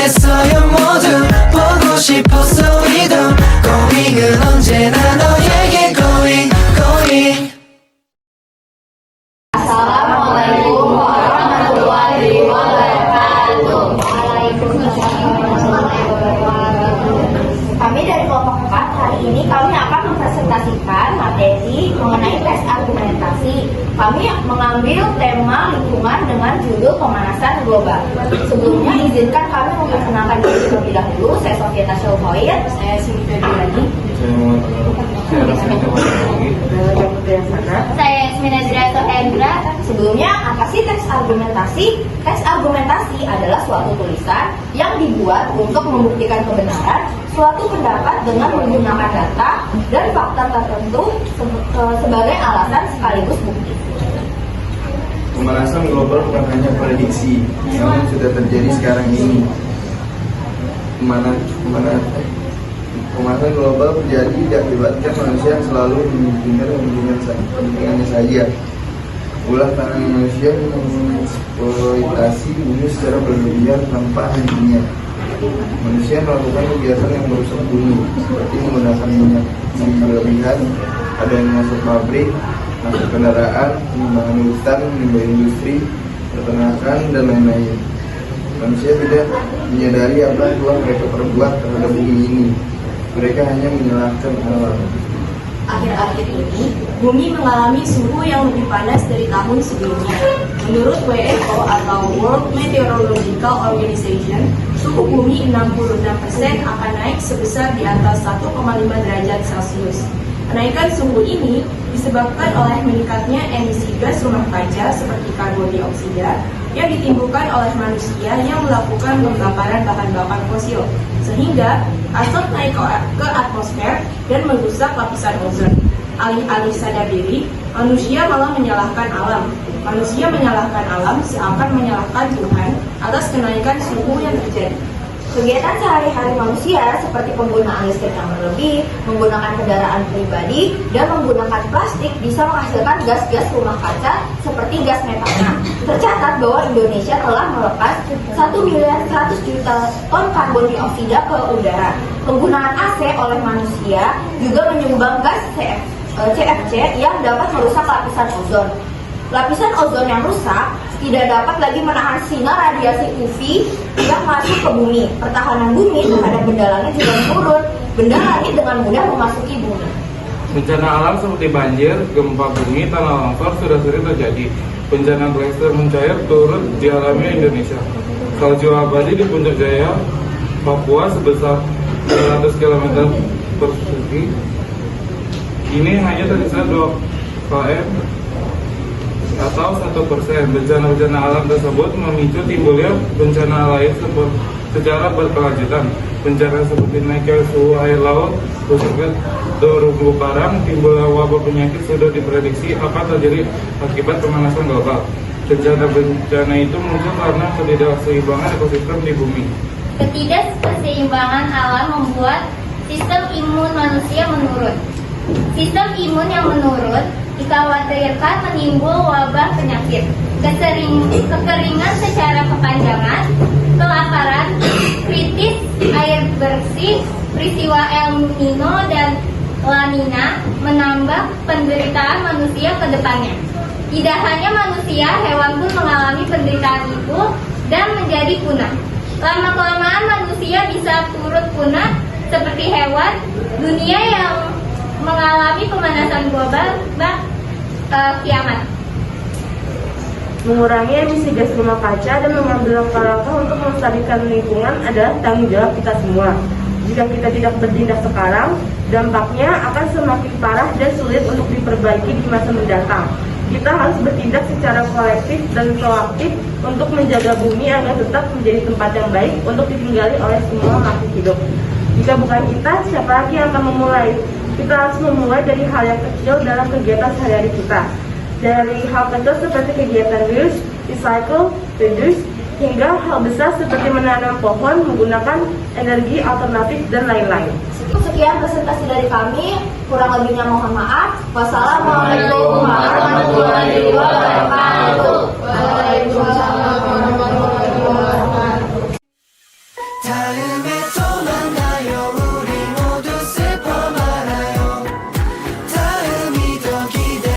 고민했어요 모두 보고 싶었어 우리도 고민은 언제나 너에게 going going. Assalamualaikum warahmatullahi wabarakatuh. Kami dari kelompok 4 hari ini kami akan mempresentasikan materi mengenai tes argumentasi. Kami mengambil tema lingkungan dengan judul pemanasan global. Sebelumnya izinkan kami memperkenalkan diri terlebih dahulu. Saya Sofia Tasya Uhoir. Saya Siti Febriani. Saya Yasmina Zirato Hendra. Sebelumnya, apa sih teks argumentasi? Teks argumentasi adalah suatu tulisan yang dibuat untuk membuktikan kebenaran suatu pendapat dengan menggunakan data dan fakta tertentu sebagai alasan sekaligus bukti. Pemanasan global bukan hanya prediksi, namun sudah terjadi sekarang ini. Pemanasan global terjadi diakibatkan manusia yang selalu mementingkan kepentingannya saja. Ulah tangan manusia mengeksploitasi bumi secara berlebihan tanpa hentinya. Manusia melakukan kegiatan yang merusak bumi, seperti menggunakan minyak yang berlebihan, adanya masuk pabrik, masuk kendaraan, pengembangan hutan, limbah industri, peternakan, dan lain-lain. Manusia tidak menyadari apa yang telah mereka perbuat terhadap bumi ini. Mereka hanya menyalahkan alam. Akhir-akhir ini, bumi mengalami suhu yang lebih panas dari tahun sebelumnya. Menurut WHO atau World Meteorological Organization, suhu bumi 66% akan naik sebesar di atas 1,5 derajat Celcius. Kenaikan suhu ini disebabkan oleh meningkatnya emisi gas rumah kaca seperti karbon dioksida yang ditimbulkan oleh manusia yang melakukan pembakaran bahan bakar fosil, sehingga asap naik ke atmosfer dan merusak lapisan ozon. Alih-alih sadar diri, manusia malah menyalahkan alam. Manusia menyalahkan alam seakan menyalahkan Tuhan atas kenaikan suhu yang terjadi. Kegiatan sehari-hari manusia seperti penggunaan listrik yang berlebih, menggunakan kendaraan pribadi, dan menggunakan plastik bisa menghasilkan gas-gas rumah kaca seperti gas metana. Tercatat bahwa Indonesia telah melepas 1.100.000.000 ton karbon dioksida ke udara. Penggunaan AC oleh manusia juga menyumbang gas CFC yang dapat merusak lapisan ozon. Lapisan ozon yang rusak tidak dapat lagi menahan sinar radiasi UV yang masuk ke bumi. Pertahanan bumi terhadap benda langit juga menurun. Benda langit dengan mudah memasuki bumi. Bencana alam seperti banjir, gempa bumi, tanah longsor sudah sering terjadi. Bencana gletser mencair turut dialami Indonesia. Salju abadi di Puncak Jaya, Papua sebesar 200 km persegi. Ini hanya tersisa 2 km atau 1%. Bencana-bencana alam tersebut memicu timbulnya bencana lain secara berkelanjutan. Bencana seperti naiknya suhu air laut, rusaknya terumbu karang, timbulnya wabah penyakit sudah diprediksi akan terjadi akibat pemanasan global. Bencana itu muncul karena ketidakseimbangan ekosistem di bumi. Ketidakseimbangan alam membuat sistem imun manusia menurun. Sistem imun yang menurun dikhawatirkan menimbul wabah penyakit, kekeringan secara kepanjangan, kelaparan, kritis air bersih, peristiwa El Nino dan La Nina menambah penderitaan manusia ke depannya. Tidak hanya manusia, hewan pun mengalami penderitaan itu dan menjadi punah. Lama-kelamaan manusia bisa turut punah seperti hewan. Dunia yang mengalami pemanasan global kiamat. Mengurangi emisi gas rumah kaca dan mengambil langkah-langkah untuk melestarikan lingkungan adalah tanggung jawab kita semua. Jika kita tidak bertindak sekarang, dampaknya akan semakin parah dan sulit untuk diperbaiki di masa mendatang. Kita harus bertindak secara kolektif dan proaktif untuk menjaga bumi agar tetap menjadi tempat yang baik untuk ditinggali oleh semua makhluk hidup. Jika bukan kita, siapa lagi yang akan memulai? Kita harus memulai dari hal yang kecil dalam kegiatan sehari-hari kita. Dari hal kecil seperti kegiatan reuse, recycle, reduce, hingga hal besar seperti menanam pohon, menggunakan energi alternatif, dan lain-lain. Sekian presentasi dari kami. Kurang lebihnya mohon maaf. Wassalamualaikum warahmatullahi wabarakatuh. Waalaikumsalam warahmatullahi wabarakatuh. 달린